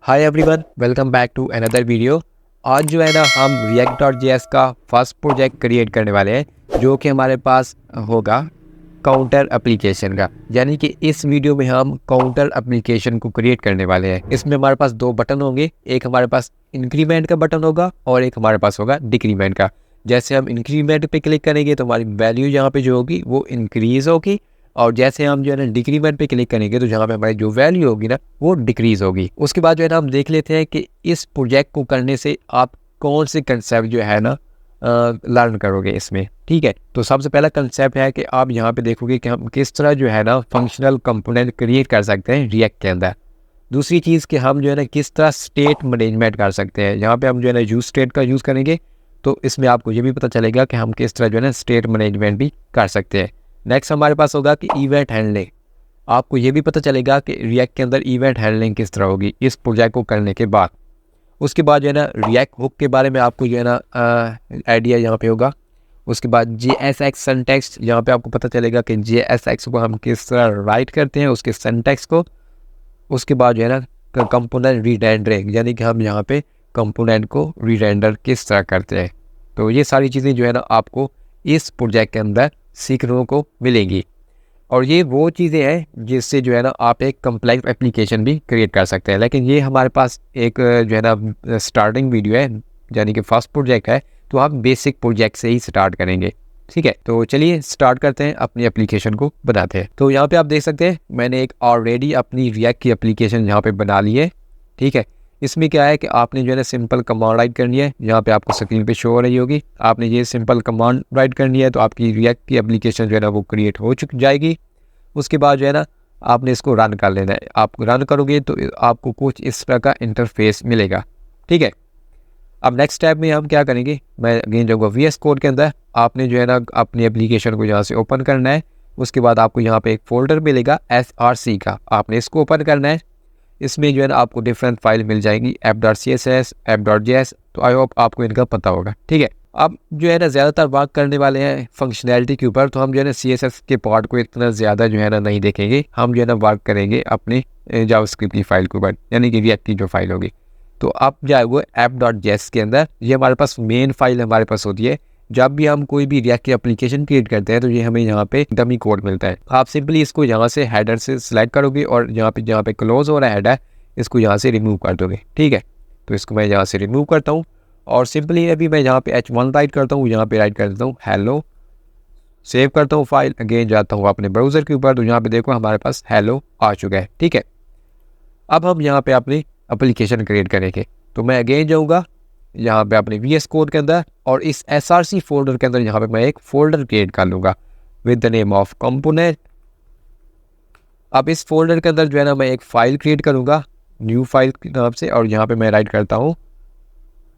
Hi everyone, welcome back to another video. आज जो है ना हम react.js का फर्स्ट प्रोजेक्ट क्रिएट करने वाले हैं जो कि हमारे पास होगा काउंटर एप्लीकेशन का। यानी कि इस वीडियो में हम काउंटर एप्लीकेशन को क्रिएट करने वाले हैं। इसमें हमारे पास दो बटन होंगे, एक हमारे पास इंक्रीमेंट का बटन होगा और एक हमारे पास होगा डिक्रीमेंट का। जैसे हम इंक्रीमेंट पे क्लिक करेंगे तो हमारी वैल्यू यहाँ पे जो होगी वो इंक्रीज़ होगी, और जैसे हम जो है ना डिक्रीमेंट पे क्लिक करेंगे तो जहाँ पे हमारी जो वैल्यू होगी ना वो डिक्रीज होगी। उसके बाद जो है ना हम देख लेते हैं कि इस प्रोजेक्ट को करने से आप कौन से कंसेप्ट जो है ना लर्न करोगे इसमें। ठीक है, तो सबसे पहला कंसेप्ट है कि आप यहाँ पे देखोगे कि हम किस तरह जो है ना फंक्शनल कंपोनेंट क्रिएट कर सकते हैं रिएक्ट के अंदर। दूसरी चीज़ कि हम जो है ना किस तरह स्टेट मैनेजमेंट कर सकते हैं। यहाँ पे हम जो है ना यूज स्टेट का यूज़ करेंगे तो इसमें आपको ये भी पता चलेगा कि हम किस तरह जो है ना स्टेट मैनेजमेंट भी कर सकते हैं। नेक्स्ट हमारे पास होगा कि इवेंट हैंडलिंग। आपको ये भी पता चलेगा कि रिएक्ट के अंदर इवेंट हैंडलिंग किस तरह होगी इस प्रोजेक्ट को करने के बाद। उसके बाद जो है ना रिएक्ट हुक के बारे में आपको जो है ना आइडिया यहाँ पे होगा। उसके बाद JSX सिंटैक्स, यहाँ पे आपको पता चलेगा कि JSX को हम किस तरह राइट करते हैं, उसके सिंटैक्स को। उसके बाद जो है ना कंपोनेंट रीरेंडरिंग, यानी कि हम यहाँ पे कंपोनेंट को रीरेंडर किस तरह करते हैं। तो ये सारी चीज़ें जो है ना आपको इस प्रोजेक्ट के अंदर सीखने को मिलेंगी, और ये वो चीज़ें हैं जिससे जो है ना आप एक कम्प्लेक्स एप्लीकेशन भी क्रिएट कर सकते हैं। लेकिन ये हमारे पास एक जो है ना स्टार्टिंग वीडियो है, यानी कि फर्स्ट प्रोजेक्ट है, तो हम बेसिक प्रोजेक्ट से ही स्टार्ट करेंगे। ठीक है, तो चलिए स्टार्ट करते हैं, अपनी एप्लीकेशन को बनाते हैं। तो यहाँ पे आप देख सकते हैं मैंने एक ऑलरेडी अपनी रिएक्ट की एप्लीकेशन यहाँ पे बना ली है। ठीक है, इसमें क्या है कि आपने जो है ना सिंपल कमांड राइट करनी है, यहाँ पे आपको स्क्रीन पे शो हो रही होगी। आपने ये सिंपल कमांड राइट करनी है तो आपकी रिएक्ट की एप्लीकेशन जो है ना वो क्रिएट हो जाएगी। उसके बाद जो है ना आपने इसको रन कर लेना है। आप रन करोगे तो आपको कुछ इस तरह का इंटरफेस मिलेगा। ठीक है, अब नेक्स्ट स्टेप में हम क्या करेंगे, मैं अगेन जाऊँगा VS कोड के अंदर। आपने जो है ना अपनी एप्लीकेशन को यहाँ से ओपन करना है। उसके बाद आपको यहाँ पे एक फोल्डर मिलेगा SRC का, आपने इसको ओपन करना है। इसमें जो है ना आपको डिफरेंट फाइल मिल जाएंगी, app.css, app.js। तो आई होप आपको इनका पता होगा। ठीक है, अब जो है ना ज़्यादातर वर्क करने वाले हैं फंक्शनैलिटी के ऊपर, तो हम जो है ना CSS के पार्ट को इतना ज़्यादा जो है ना नहीं देखेंगे। हम जो है ना वर्क करेंगे अपने जावास्क्रिप्ट की फाइल के ऊपर, यानी कि रिएक्ट की जो फाइल होगी। तो आप जाएगा app.js के अंदर, ये हमारे पास मेन फाइल हमारे पास होती है। जब भी हम कोई भी रिएक्ट की एप्लीकेशन क्रिएट करते हैं तो ये हमें यहाँ पे डमी कोड मिलता है। आप सिंपली इसको यहाँ से हेडर से सिलेक्ट करोगे और जहाँ पे क्लोज हो रहा है हेडर, इसको यहाँ से रिमूव कर दोगे। ठीक है, तो इसको मैं यहाँ से रिमूव करता हूँ और सिंपली अभी मैं यहाँ पे H1 राइट करता हूँ, यहाँ पे राइट कर देता हूँ हेलो, सेव करता हूँ फाइल। अगेन जाता हूँ अपने ब्राउज़र के ऊपर, तो यहाँ पे देखो हमारे पास हेलो आ चुका है। ठीक है, अब हम यहाँ पे अपनी एप्लीकेशन क्रिएट करेंगे। तो मैं अगेन जाऊँगा यहाँ पे अपने VS कोड के अंदर, और इस SRC फोल्डर के अंदर यहाँ पे मैं एक फोल्डर क्रिएट कर लूँगा with the name of component. अब इस फोल्डर के अंदर जो है ना मैं एक फ़ाइल क्रिएट करूँगा न्यू फाइल के नाम से, और यहाँ पे मैं राइट करता हूँ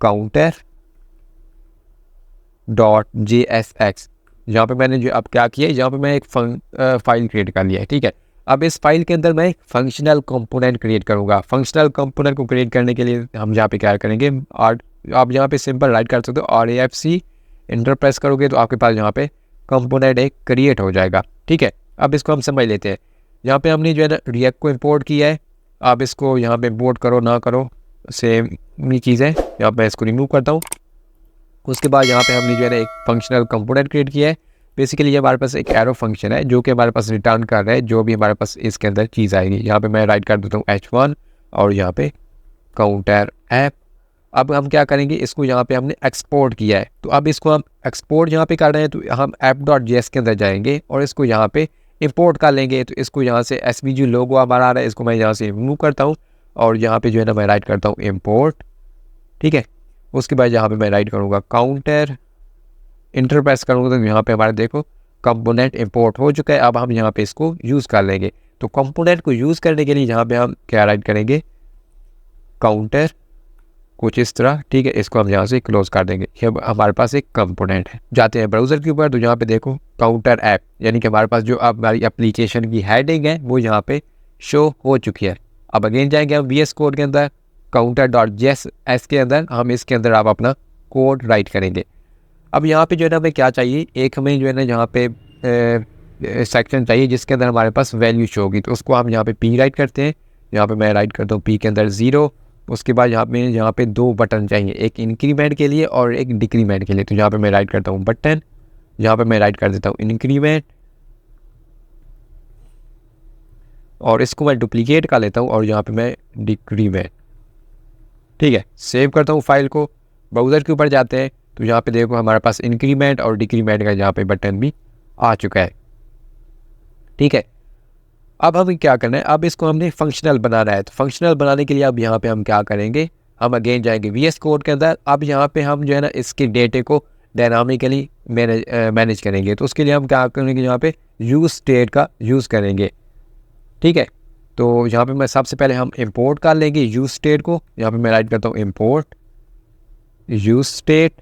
counter.jsx। यहाँ पे मैंने जो अब क्या किया है, यहाँ पे मैं एक फाइल क्रिएट कर लिया है। ठीक है, अब इस फाइल के अंदर मैं फंक्शनल कंपोनेंट क्रिएट करूँगा। फंक्शनल कंपोनेंट को क्रिएट करने के लिए हम यहाँ पे क्या करेंगे, आप यहाँ पे सिंपल राइट कर सकते हो RAFC, इंटर प्रेस करोगे तो आपके पास यहाँ पे कंपोनेंट एक क्रिएट हो जाएगा। ठीक है, अब इसको हम समझ लेते हैं। यहाँ पे हमने जो है ना रिएक्ट को इंपोर्ट किया है। आप इसको यहाँ पे इंपोर्ट करो ना करो सेम ही चीज़ है। यहाँ पे इसको रिमूव करता हूँ। उसके बाद यहाँ पे हमने जो है ना एक फंक्शनल कंपोनेंट क्रिएट किया है। बेसिकली ये हमारे पास एक एरो फंक्शन है जो कि हमारे पास रिटर्न कर रहा है जो भी हमारे पास इसके अंदर चीज़ आएगी। यहाँ पे मैं राइट कर देता हूँ H1 और यहाँ पे काउंटर ऐप। अब हम क्या करेंगे, इसको यहाँ पे हमने एक्सपोर्ट किया है, तो अब इसको हम एक्सपोर्ट यहाँ पे कर रहे हैं, तो हम app.js के अंदर जाएंगे और इसको यहाँ पे इंपोर्ट कर लेंगे। तो इसको यहाँ से SVG लोगो हमारा आ रहा है, इसको मैं यहाँ से रिमूव करता हूँ और यहाँ पे जो है ना मैं राइट करता हूँ इम्पोर्ट। ठीक है, उसके बाद यहाँ पे मैं राइट करूँगा काउंटर, इंटर प्रेस करूँगा तो यहाँ पे हमारे देखो कंपोनेंट इंपोर्ट हो चुका है। अब हम यहाँ पे इसको यूज़ कर लेंगे। तो कंपोनेंट को यूज़ करने के लिए यहाँ पे हम क्या राइट करेंगे, काउंटर, कुछ इस तरह। ठीक है, इसको हम यहाँ से क्लोज कर देंगे। ये हमारे पास एक कंपोनेंट है। जाते हैं ब्राउज़र के ऊपर, तो यहाँ पे देखो काउंटर ऐप, यानी कि हमारे पास जो अब हमारी एप्लीकेशन की हेडिंग है वो यहाँ पे शो हो चुकी है। अब अगेन जाएंगे हम VS कोड के अंदर, counter.js के अंदर हम इसके अंदर आप अपना कोड राइट करेंगे। अब यहाँ पे जो है ना हमें क्या चाहिए, एक हमें जो है ना यहाँ पे सेक्शन चाहिए जिसके अंदर हमारे पास वैल्यू शो होगी। तो उसको हम यहाँ पे P राइट करते हैं। यहाँ पे मैं राइट करता हूँ P के अंदर 0, उसके बाद यहाँ पे दो बटन चाहिए, एक इंक्रीमेंट के लिए और एक डिक्रीमेंट के लिए। तो यहाँ पे मैं राइट करता हूँ बटन, यहाँ पे मैं राइट कर देता हूँ इंक्रीमेंट, और इसको मैं डुप्लीकेट कर लेता हूँ और यहाँ पे मैं डिक्रीमेंट। ठीक है, सेव करता हूँ फाइल को, ब्राउज़र के ऊपर जाते हैं तो यहाँ पे देखो हमारे पास इंक्रीमेंट और डिक्रीमेंट का यहाँ पे बटन भी आ चुका है। ठीक है, अब हमें क्या करना है, अब इसको हमने फंक्शनल बनाना है। तो फंक्शनल बनाने के लिए अब यहाँ पे हम क्या करेंगे, हम अगेन जाएंगे VS कोड के अंदर। अब यहाँ पे हम जो है ना इसके डेटे को डायनामिकली मैनेज करेंगे। तो उसके लिए हम क्या करेंगे, यहाँ पे यूज स्टेट का यूज़ करेंगे। ठीक है, तो यहाँ पे मैं सबसे पहले हम इंपोर्ट कर लेंगे यूज स्टेट को। यहाँ पे मैं राइट करता हूँ import use state.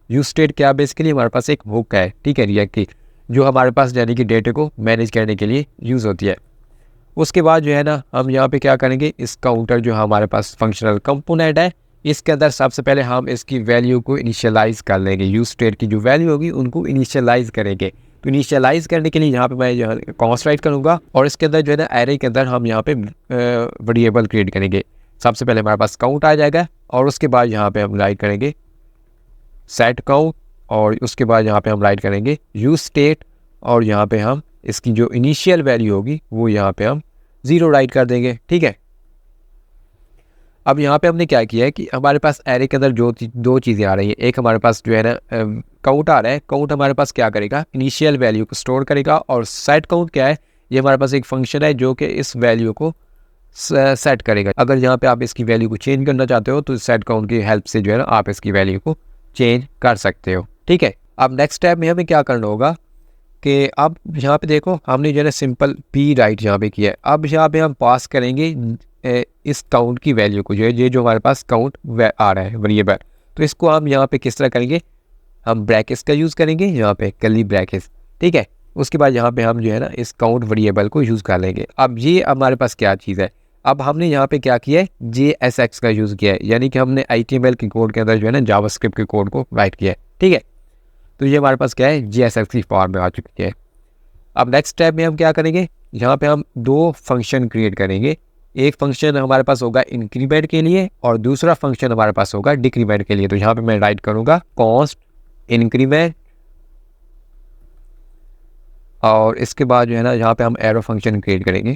Use state क्या, बेसिकली हमारे पास एक हुक है, ठीक है, रिएक्ट की, जो हमारे पास यानी कि डेटे को मैनेज करने के लिए यूज़ होती है। उसके बाद जो है ना हम यहाँ पे क्या करेंगे, इस काउंटर जो हमारे पास फंक्शनल कंपोनेंट है, इसके अंदर सबसे पहले हम इसकी वैल्यू को इनिशियलाइज कर लेंगे। यूज स्टेट की जो वैल्यू होगी उनको इनिशियलाइज करेंगे। तो इनिशियलाइज करने के लिए यहाँ पे मैं यहाँ कॉन्स्ट राइट करूँगा और इसके अंदर जो है ना एरे के अंदर हम यहाँ पे वेरिएबल क्रिएट करेंगे। सबसे पहले हमारे पास काउंट आ जाएगा और उसके बाद यहाँ पे हम राइट करेंगे सेट काउंट, और उसके बाद यहाँ पे हम राइट करेंगे यूज स्टेट, और यहाँ पे हम इसकी जो इनिशियल वैल्यू होगी वो यहाँ पे हम 0 राइट कर देंगे। ठीक है, अब यहाँ पे हमने क्या किया है कि हमारे पास एरे के अंदर जो दो चीज़ें आ रही हैं, एक हमारे पास जो है ना काउंट आ रहा है। काउंट हमारे पास क्या करेगा, इनिशियल वैल्यू को स्टोर करेगा, और सेट काउंट क्या है, ये हमारे पास एक फंक्शन है जो कि इस वैल्यू को सेट करेगा। अगर यहाँ पे आप इसकी वैल्यू को चेंज करना चाहते हो तो सेट काउंट की हेल्प से जो है ना आप इसकी वैल्यू को चेंज कर सकते हो। ठीक है, अब नेक्स्ट स्टेप में हमें क्या करना होगा कि अब यहाँ पे देखो हमने जो है ना सिंपल p राइट यहाँ पे किया है। अब यहाँ पे हम पास करेंगे इस काउंट की वैल्यू को, जो है ये जो हमारे पास काउंट आ रहा है वेरिएबल। तो इसको हम यहाँ पे किस तरह करेंगे, हम ब्रैकेट्स का यूज़ करेंगे, यहाँ पे कर्ली ब्रैकेट्स। ठीक है, उसके बाद यहाँ पे हम जो है ना इस काउंट वेरिएबल को यूज़ कर लेंगे। अब ये हमारे पास क्या चीज़ है, अब हमने यहाँ पे क्या किया है, JSX का यूज़ किया है, यानी कि हमने HTML के कोड के अंदर जो है ना जावास्क्रिप्ट के कोड को राइट किया है। ठीक है, तो ये हमारे पास क्या है, JSX की फॉर्म में आ चुकी है। अब नेक्स्ट स्टेप में हम क्या करेंगे, यहाँ पे हम दो फंक्शन क्रिएट करेंगे। एक फंक्शन हमारे पास होगा इंक्रीमेंट के लिए और दूसरा फंक्शन हमारे पास होगा डिक्रीमेंट के लिए। तो यहाँ पे मैं राइट करूँगा कॉन्स्ट इंक्रीमेंट, और इसके बाद जो है ना यहाँ पे हम एरो फंक्शन क्रिएट करेंगे।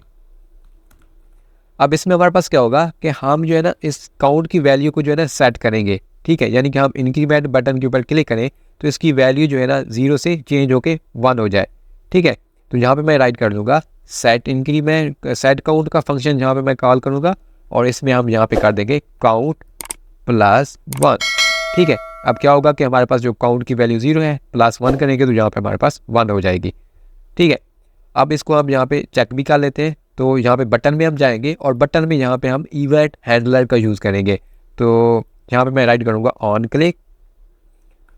अब इसमें हमारे पास क्या होगा कि हम जो है ना इस काउंट की वैल्यू को जो है ना सेट करेंगे। ठीक है, यानी कि हम इंक्रीमेंट बटन के ऊपर क्लिक करें तो इसकी वैल्यू जो है ना 0 से चेंज होके 1 हो जाए। ठीक है, तो यहाँ पे मैं राइट कर दूंगा सेट इंक्रीमेंट, सेट काउंट का फंक्शन यहाँ पे मैं कॉल करूँगा, और इसमें हम यहाँ पे कर देंगे काउंट प्लस 1। ठीक है, अब क्या होगा कि हमारे पास जो काउंट की वैल्यू 0 है, प्लस 1 करेंगे तो यहाँ पे हमारे पास 1 हो जाएगी। ठीक है, अब इसको हम यहाँ पे चेक भी कर लेते हैं। तो यहाँ पे बटन में हम जाएंगे और बटन में यहाँ पे हम इवेंट हैंडलर का यूज़ करेंगे। तो यहाँ पे मैं राइट करूँगा ऑन क्लिक।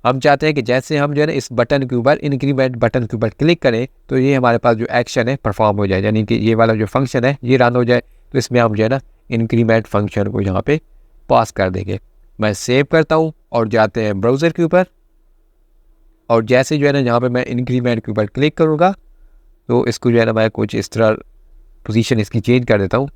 हम चाहते हैं कि जैसे हम जो है ना इस बटन के ऊपर, इंक्रीमेंट बटन के ऊपर क्लिक करें तो ये हमारे पास जो एक्शन है परफॉर्म हो जाए, यानी कि ये वाला जो फंक्शन है ये रन हो जाए। तो इसमें हम जो है ना इंक्रीमेंट फंक्शन को यहाँ पे पास कर देंगे। मैं सेव करता हूँ और जाते हैं ब्राउज़र के ऊपर, और जैसे जो है ना यहाँ पे मैं इंक्रीमेंट के ऊपर क्लिक करूँगा तो इसको जो है ना मैं कुछ इस तरह पोजीशन इसकी चेंज कर देता हूँ।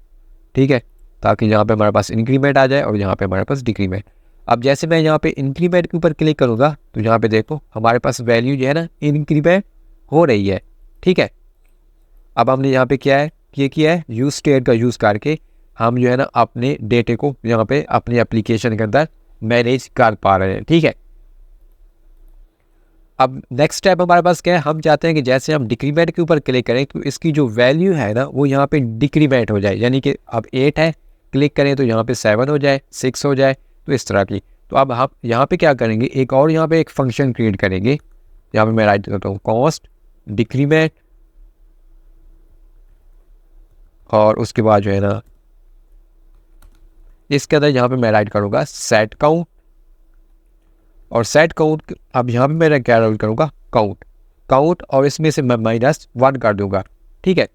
ठीक है, ताकि यहाँ पे हमारे पास इंक्रीमेंट आ जाए और यहाँ पे हमारे पास डिक्रीमेंट। अब जैसे मैं यहाँ पे इंक्रीमेंट के ऊपर क्लिक करूँगा तो यहाँ पे देखो हमारे पास वैल्यू जो है ना इंक्रीमेंट हो रही है। ठीक है, अब हमने यहाँ पे क्या है, ये किया है यूज स्टेट का यूज़ करके हम जो है ना अपने डेटे को यहाँ पे अपने एप्लीकेशन के अंदर मैनेज कर पा रहे हैं। ठीक है, अब नेक्स्ट स्टेप हमारे पास क्या है, हम चाहते हैं कि जैसे हम डिक्रीमेंट के ऊपर क्लिक करें तो इसकी जो वैल्यू है ना वो यहाँ पे डिक्रीमेंट हो जाए, यानी कि अब 8 है, क्लिक करें तो यहाँ पे 7 हो जाए, 6 हो जाए, तो इस तरह की। तो अब हम यहाँ पे क्या करेंगे, एक और यहाँ पे एक फंक्शन क्रिएट करेंगे। यहाँ पे मैं राइट करता हूँ कॉस्ट डिक्रीमेंट, और उसके बाद जो है ना इसके अंदर यहाँ पे मैं राइट करूँगा सेट काउंट, और सेट काउंट अब यहाँ पे मैं क्या राइट करूँगा काउंट, और इसमें से मैं -1 कर दूँगा। ठीक है,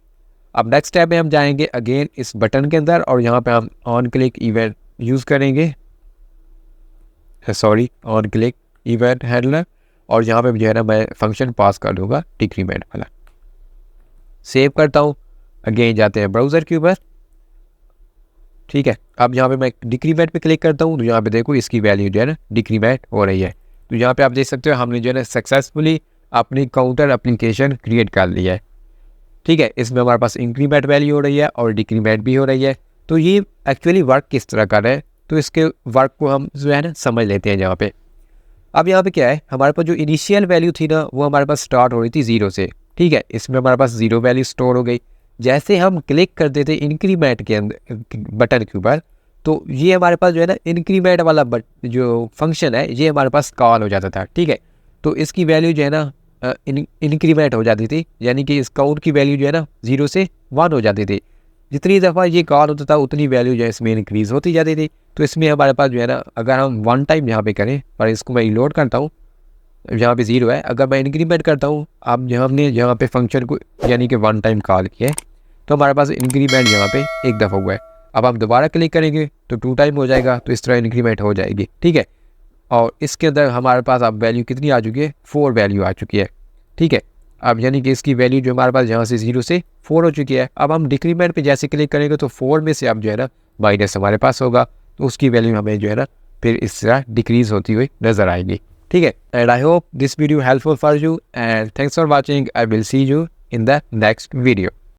अब नेक्स्ट स्टेप में हम जाएंगे अगेन इस बटन के अंदर, और यहाँ पे हम ऑन क्लिक इवेंट यूज़ करेंगे, sorry on click event handler, और यहाँ पे जो है ना मैं फंक्शन पास कर दूँगा डिक्रीमेंट वाला। सेव करता हूँ, अगेन जाते हैं ब्राउज़र के ऊपर, ठीक है। अब यहाँ पे मैं डिक्रीमेंट पे क्लिक करता हूँ तो यहाँ पे देखो इसकी वैल्यू जो है ना डिक्रीमेंट हो रही है। तो यहाँ पे आप देख सकते हो हमने जो है ना सक्सेसफुली अपनी काउंटर एप्लीकेशन क्रिएट कर लिया है। ठीक है, इसमें हमारे पास इंक्रीमेंट वैल्यू हो रही है और डिक्रीमेंट भी हो रही है। तो ये एक्चुअली वर्क किस तरह कर रहा है, तो इसके वर्क को हम जो है ना समझ लेते हैं यहाँ पे। अब यहाँ पे क्या है, हमारे पास जो इनिशियल वैल्यू थी ना वो हमारे पास स्टार्ट हो रही थी 0 से। ठीक है, इसमें हमारे पास 0 वैल्यू स्टोर हो गई। जैसे हम क्लिक करते थे इंक्रीमेंट के अंदर बटन के ऊपर, तो ये हमारे पास जो है ना इंक्रीमेंट वाला जो फंक्शन है ये हमारे पास कॉल हो जाता था। ठीक है, तो इसकी वैल्यू जो है ना इंक्रीमेंट हो जाती थी, यानी कि इस काउंट की वैल्यू जो है ना 0 से 1 हो जाती थी। जितनी दफ़ा ये कॉल होता था उतनी वैल्यू जो है इसमें इंक्रीज़ होती जाती थी। तो इसमें हमारे पास जो है ना अगर हम 1 टाइम यहाँ पे करें, और इसको मैं रीलोड करता हूँ, यहाँ पे 0 है, अगर मैं इंक्रीमेंट करता हूँ, अब हमने यहाँ पे फंक्शन को यानी कि 1 टाइम कॉल किया है तो हमारे पास इंक्रीमेंट यहाँ पे एक दफ़ा हुआ है। अब हम दोबारा क्लिक करेंगे तो 2 टाइम हो जाएगा, तो इस तरह इंक्रीमेंट हो जाएगी। ठीक है, और इसके अंदर हमारे पास अब वैल्यू कितनी आ चुकी है, 4 वैल्यू आ चुकी है। ठीक है, अब यानी कि इसकी वैल्यू जो हमारे पास यहाँ से 0 से 4 हो चुकी है। अब हम डिक्रीमेंट पे जैसे क्लिक करेंगे तो 4 में से अब जो है ना माइनस हमारे पास होगा, तो उसकी वैल्यू हमें जो है ना फिर इस तरह डिक्रीज़ होती हुई नज़र आएगी। ठीक है, and I hope this video helpful for you and thanks for watching. I will see you in the next video.